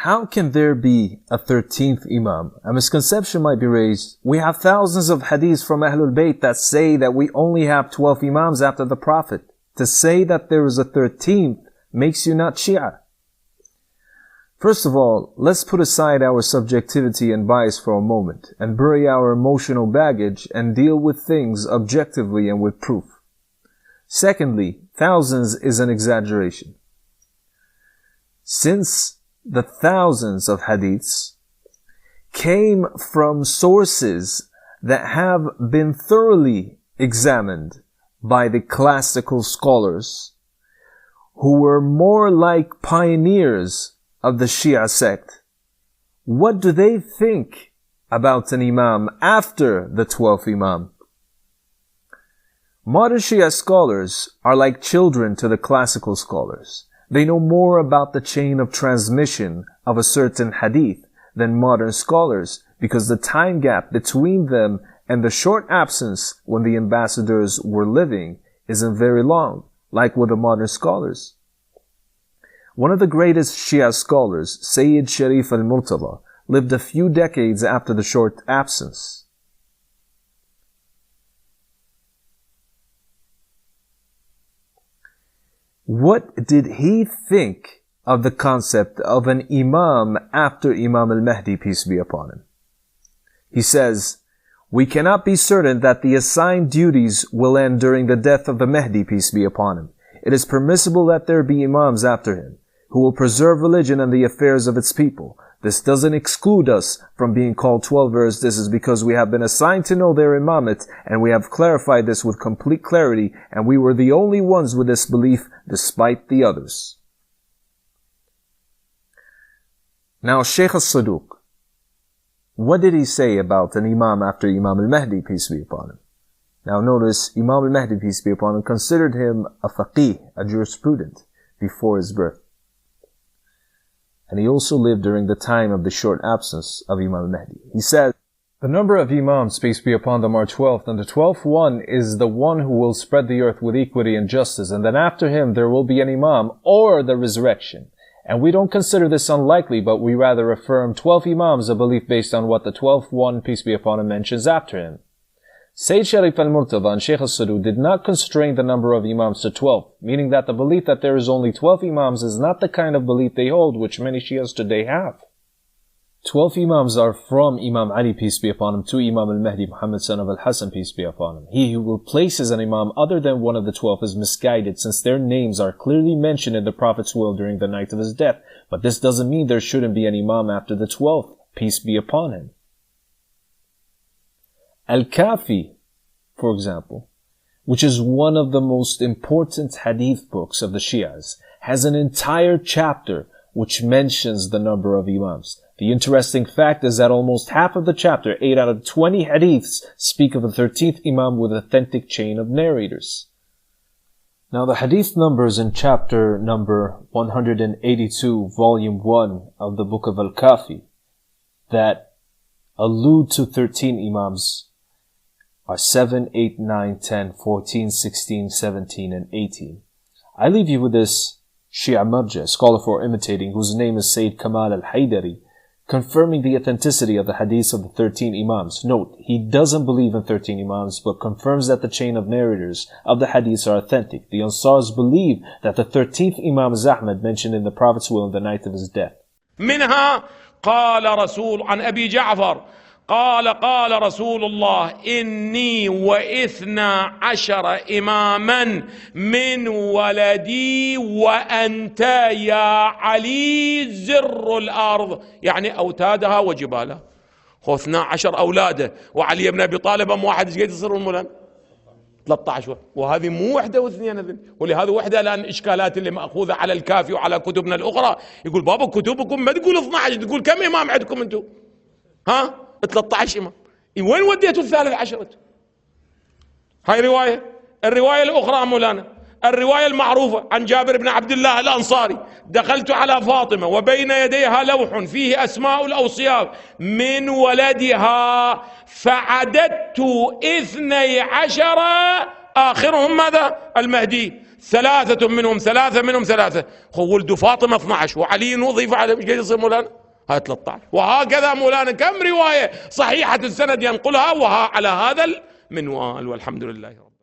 How can there be a 13th Imam? A misconception might be raised. We have thousands of hadiths from Ahlul Bayt that say that we only have 12 Imams after the Prophet. To say that there is a 13th makes you not Shia. First of all, let's put aside our subjectivity and bias for a moment and bury our emotional baggage and deal with things objectively and with proof. Secondly, thousands is an exaggeration. Since the thousands of hadiths came from sources that have been thoroughly examined by the classical scholars who were more like pioneers of the Shia sect, what do they think about an Imam after the 12th Imam? Modern Shia scholars are like children to the classical scholars. They know more about the chain of transmission of a certain hadith than modern scholars because the time gap between them and the short absence when the ambassadors were living isn't very long, like with the modern scholars. One of the greatest Shia scholars, Sayyid Sharif al-Murtada, lived a few decades after the short absence. What did he think of the concept of an Imam after Imam al-Mahdi, peace be upon him? He says, "We cannot be certain that the assigned duties will end during the death of the Mahdi, peace be upon him. It is permissible that there be Imams after him, who will preserve religion and the affairs of its people. This doesn't exclude us from being called 12ers. This is because we have been assigned to know their Imamat, and we have clarified this with complete clarity, and we were the only ones with this belief despite the others." Now, Shaykh al-Saduq, what did he say about an Imam after Imam al-Mahdi, peace be upon him? Now notice, Imam al-Mahdi, peace be upon him, considered him a faqih, a jurisprudent, before his birth. And he also lived during the time of the short absence of Imam al-Mahdi. He said, "The number of Imams, peace be upon them, are 12, and the 12th one is the one who will spread the earth with equity and justice, and then after him there will be an Imam or the resurrection. And we don't consider this unlikely, but we rather affirm 12 Imams, a belief based on what the 12th one, peace be upon him, mentions after him." Sayyid Sharif al-Murtada and Shaykh al-Saduq did not constrain the number of Imams to 12, meaning that the belief that there is only 12 Imams is not the kind of belief they hold, which many Shias today have. 12 Imams are from Imam Ali, peace be upon him, to Imam Al-Mahdi Muhammad son of Al-Hasan, peace be upon him. He who replaces an Imam other than one of the 12 is misguided, since their names are clearly mentioned in the Prophet's will during the night of his death. But this doesn't mean there shouldn't be an Imam after the 12th, peace be upon him. Al-Kafi, for example, which is one of the most important hadith books of the Shias, has an entire chapter which mentions the number of Imams. The interesting fact is that almost half of the chapter, 8 out of 20 hadiths, speak of a 13th Imam with authentic chain of narrators. Now the hadith numbers in chapter number 182, volume 1 of the book of Al-Kafi that allude to 13 Imams are 7, 8, 9, 10, 14, 16, 17, and 18. I leave you with this Shia Marja, a scholar for imitating, whose name is Sayyid Kamal Al-Haydari, confirming the authenticity of the hadiths of the 13 Imams. Note, he doesn't believe in 13 Imams, but confirms that the chain of narrators of the hadiths are authentic. The Ansars believe that the 13th Imam is Ahmed, mentioned in the Prophet's will on the night of his death. منها قال رسول عن أبي جعفر قال رسول الله إني وإثنا عشر إماما من ولدي وأنت يا علي زر الأرض، يعني أوتادها وجبالها. هو 12 أولاده وعلي بن أبي طالب أم واحد، ايش قد يصير المولان؟ 13. وهذه مو وحده واثنين، ولهذا وحده الان اشكالات اللي ماخوذه على الكافي وعلى كتبنا الاخرى. يقول بابا كتبكم ما تقول 12، تقول كم امام عندكم انتم؟ ها 13 امام. وين وديتوا ال13؟ هاي روايه. الروايه الاخرى مولانا، الروايه المعروفه عن جابر بن عبد الله الانصاري: دخلت على فاطمه وبين يديها لوح فيه اسماء الاوصياء من ولدها فعددت 12، اخرهم ماذا؟ المهدي. ثلاثه منهم ثلاثه. ولد فاطمه 12 وعلي نضيف على، ايش قاعد يصير مولانا؟ هاي 13. وهكذا مولانا كم رواية صحيحة السند ينقلها وها على هذا المنوال، والحمد لله رب